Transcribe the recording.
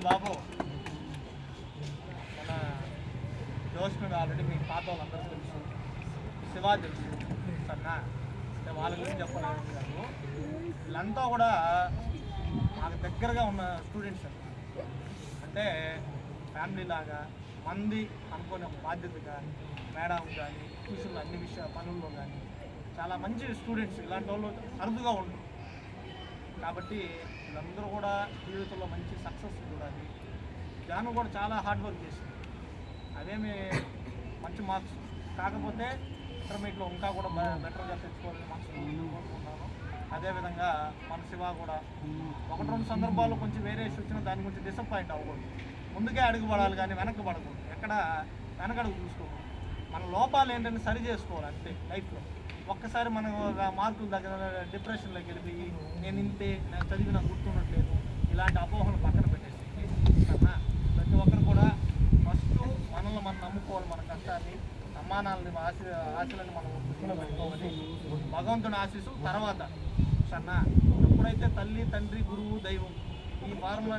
బాబు మన జోష్ మీద ఆల్రెడీ మీ పాత వాళ్ళందరూ తెలుసు, శివ తెలుసు సన్నా, అంటే వాళ్ళ గురించి చెప్పలేదు కాదు. వీళ్ళంతా కూడా మాకు దగ్గరగా ఉన్న స్టూడెంట్స్ అంటే ఫ్యామిలీ లాగా మంది అనుకునే ఒక బాధ్యతగా మేడం కానీ ట్యూషన్లో అన్ని పనుల్లో కానీ చాలా మంచి స్టూడెంట్స్. ఇలాంటి వాళ్ళు అరుదుగా ఉండరు కాబట్టి వీళ్ళందరూ కూడా జీవితంలో మంచి సక్సెస్ చూడాలి. జాను కూడా చాలా హార్డ్ వర్క్ చేసింది, అదేమి మంచి మార్క్స్ కాకపోతే ఇంటర్మీడియట్లో ఇంకా కూడా బెటర్గా తెచ్చుకోవాలని మార్క్స్ కోరుకుంటున్నాను. అదేవిధంగా మన శివ కూడా ఒకటి రెండు సందర్భాల్లో కొంచెం వేరియేషన్ వచ్చినా దాని గురించి డిసప్పాయింట్ అవ్వకూడదు, ముందుకే అడుగుపడాలి కానీ వెనక్కి పడకూడదు, ఎక్కడ వెనకడుగు చూసుకోకూడదు. మన లోపాలు ఏంటంటే సరి చేసుకోవాలి అంతే లైఫ్లో. ఒక్కసారి మనం మార్కుల దగ్గర డిప్రెషన్లోకి వెళ్ళిపోయి నేను చదివి నాకు గుర్తుండట్లేదు ఇలాంటి అపోహలు పక్కన పెట్టేసి కన్నా ప్రతి ఒక్కరు కూడా ఫస్ట్ మనల్ని మనం నమ్ముకోవాలి, మన కష్టాన్ని సమ్మానాలని ఆశలను మనం దృష్టిలో పెట్టుకోవాలి, భగవంతుని ఆశీస్సు తర్వాత సన్నా. ఎప్పుడైతే తల్లి తండ్రి గురువు దైవం ఈ ఫార్ములా